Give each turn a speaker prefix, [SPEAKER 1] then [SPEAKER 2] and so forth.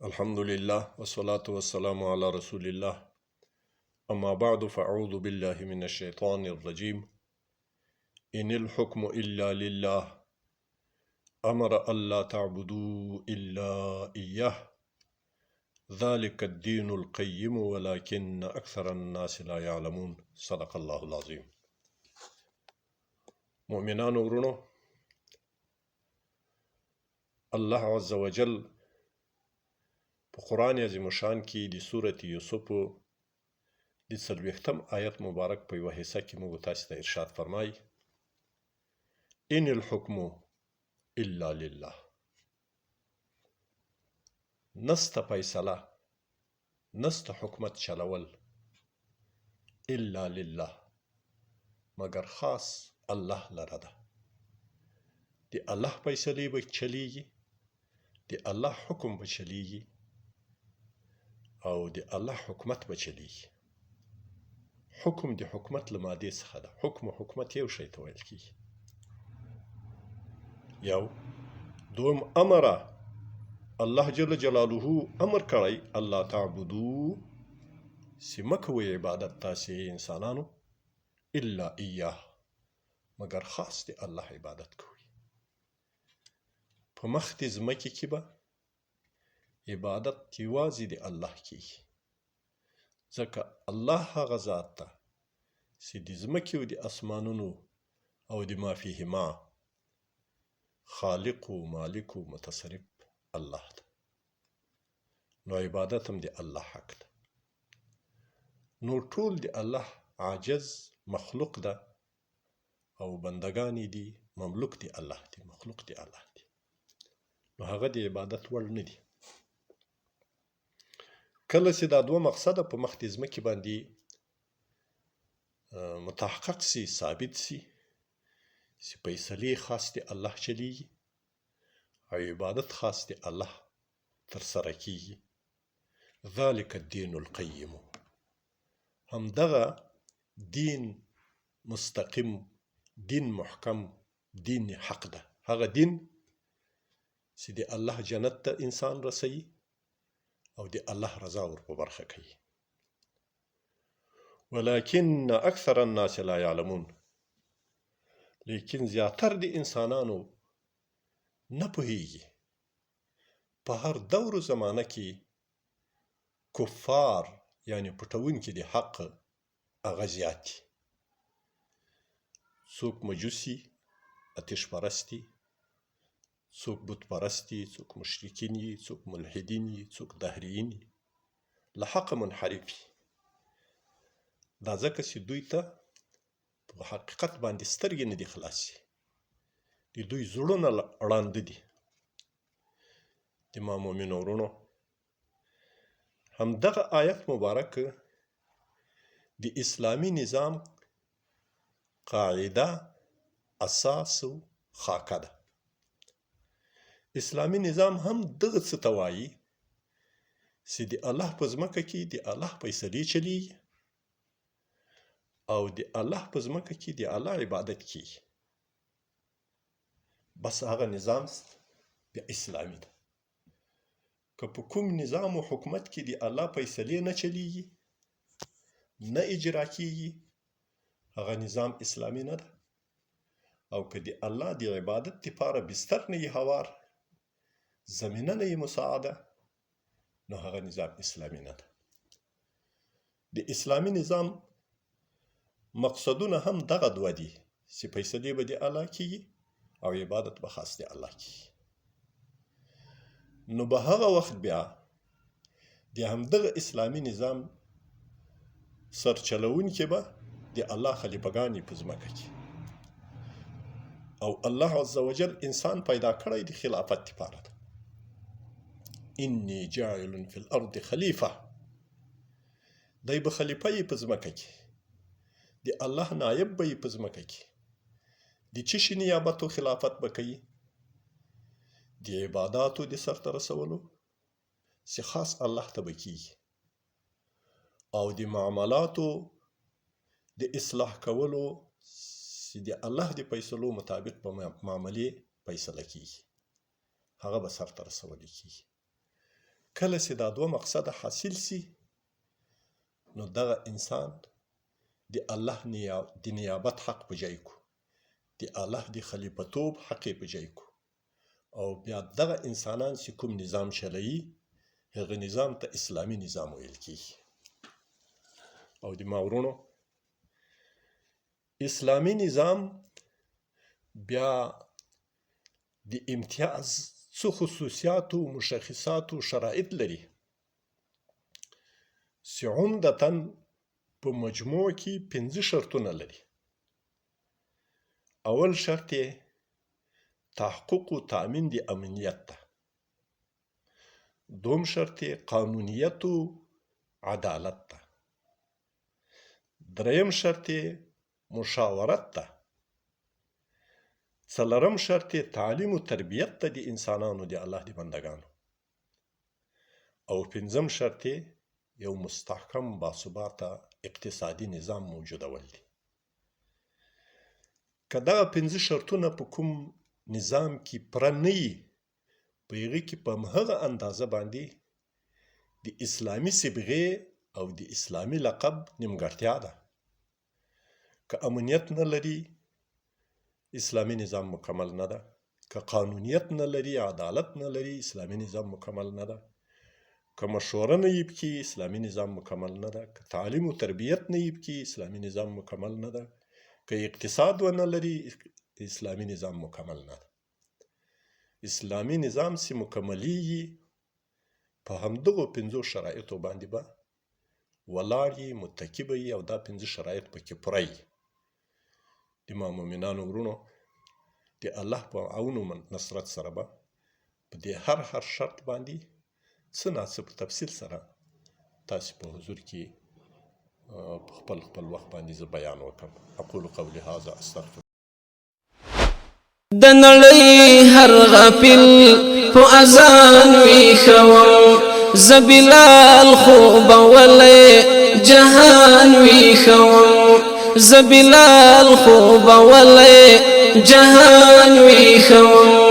[SPEAKER 1] الحمد لله والصلاة والسلام على رسول الله. أما بعد فأعوذ بالله من الشيطان الرجيم. إن الحكم إلا لله أمر ألا تعبدوا إلا إياه ذلك الدين القيم ولكن أكثر الناس لا يعلمون. صدق الله العظيم. مؤمنان ورونو، الله عز وجل په قرآن عظیم شان کې د سورة یوسف د 40 آیت مبارک په یوه حصه کې موږ تاسو ته ارشاد فرمایي: ان الحكم الا لله. نسته فیصله، نسته حکومت چلول الا لله مگر خاص الله لره ده. د الله فیصلې به چلیږي، د الله حکم به چلیږي او د الله حکومت به چلیږي. حکم د حکومت له مادې څخه ده. حکم او حکومت یو شی ته ویل کیږي. یو دوم امره، الله جل جلاله امر کړی الله تعبدو چې مه کوئ عبادت تاسې انسانانو الا ایاه مگر خاص د الله عبادت کوئ. په مخ د ځمکې کې به عبادت یوازې د الله کیږي، ځکه الله هغه ذات ده چې د ځمکې او د اسمانونو او د ما فیهما خالق و مالک و متصرف الله ده. نو عبادت هم د الله حق ده. نو ټول د الله عاجز مخلوق ده او بندگانی دي مملوک دي الله دي، مخلوق دي الله دي. نو هغه د عبادت وړ نه دي. کله چې دا دوه مقصده په مخ د ځمکې باندې متحقق سي، ثابت سي چې فیصلې خاص د الله چلیږي او عبادت خاص د الله ترسره کیږي. ذلك الدين القيم، همدغه دین مستقیم، دین محکم، دین حق ده. هغه دین چې د الله جنت ته انسان رسوي او د الله رضا ور په برخه کوي. ولكن اکثر الناس لا يعلمون، لیکن زیاتر د انسانانو نه پوهیږي. په هر دور و زمانه کې کفار یعنی پټونکي د حق هغه زیات دي. څوک مجوسي، اتش پرستی، څوک بت پرستی، څوک مشرکین یي، څوک ملحدین یي، څوک دهریین یي، له حق منحرف یي. دا ځکه چې دوی ته په حقیقت باندې سترګې نه دي خلاصې. د دوی زړونه ړانده دي. د ما مؤمنو ورونو، همدغه آیت مبارک د اسلامي نظام قاعده، اساس او خاکه ده. اسلامي نظام هم دغه څه ته وایي چې د الله په ځمکه کې د الله فیصلې چلیږي او د الله په ځمکه کې د الله عبادت کیږي. بس هغه نظام بیا اسلامي ده. که په کوم نظام او حکومت کې د الله فیصلې نه چلیږي، نه اجرا کیږي، هغه نظام اسلامي نه ده. او که د الله د عبادت لپاره بستر نه یې هوار، زمینه نه یې مساعده، نو هغه نظام اسلامي نه ده. د اسلامي نظام مقصدونه هم دغه دوه دي چې فیصلې به د الله کیږي او عبادت به خاص د الله کیږي. نو به هغه وخت بیا د همدغه اسلامي نظام سرچلونکي به د الله خلیفګان په ځمکه کې، او الله عز وجل انسان پیدا کړی د خلافت لپاره ده. انی جاعل فی الارض خلیفه، دی به خلیفه یې په ځمکه کې، د الله نایب به یې په ځمکه کې. د څه شي نیابت او خلافت به کوي؟ د عباداتو د سرته رسولو چې خاص الله ته به کیږي، او د معاملاتو د اصلاح کولو چې د الله د فیصلو مطابق په معاملې فیصله کیږي، هغه به سرته رسولی کیږي. کله چې دا دوه مقصده حاصل سي نو دغه انسان د الله د نیابت حق په جای کو، د الله د خلیفتوب حق په جای کو، او بیا دغه انسانان چې کوم نظام چلوي هغه نظام ته اسلامي نظام ویل کیږي. او د ماورونو اسلامي نظام بیا د امتیاز څو خصوصیات او مشخصات او شرایط لري چې عمدتاً په مجموع کې 5 شرطونه لري. اول شرط یې تحقق او تأمین د امنیت ده. دوم شرط یې قانونیت او عدالت ده. دریم شرط یې مشاورت ده. څلورم شرط یې تعلیم او تربیت ده د انسانانو د الله د بندگانو. او پنځم شرط یې یو مستحکم باثباته اقتصادي نظام موجودول دي. که دغه 5 شرطونه په کوم نظام کې پوره نه وي، په هغې کې په همغه اندازه باندې د اسلامي صبغې او د اسلامي لقب نیمګړتیا ده. که امنیت نه لري اسلامي نظام مکمل نه ده. که قانونیت نه لري، عدالت نه لري، اسلامي نظام مکمل نه ده. که مشوره نه وي پکې اسلامي نظام مکمل نه ده. که تعلیم و تربیت نه وي پکې اسلامي نظام مکمل نه ده. که اقتصاد ونه لري اسلامي نظام مکمل نه ده. اسلامي نظام چې مکملیږي په همدغو 5 شرایطو باندې به ولاړ وي، متکي به وي، او دا 5 شرایط پکې پوره وي. د ما مؤمنانو ورونو د الله په عون او نصرت سره به په دې هر شرط باندې څه ناڅه په تفصیل سره تاسو په حضور کې په خپل وخت باندې زه بیان وکړم. اقول قولي هذا استغفر.
[SPEAKER 2] د نړۍ هر غافل په اذان ویښوم، زه بلال خوب ولې جهان ویښوم، زه بلال خوب ولې جهان ویښوم.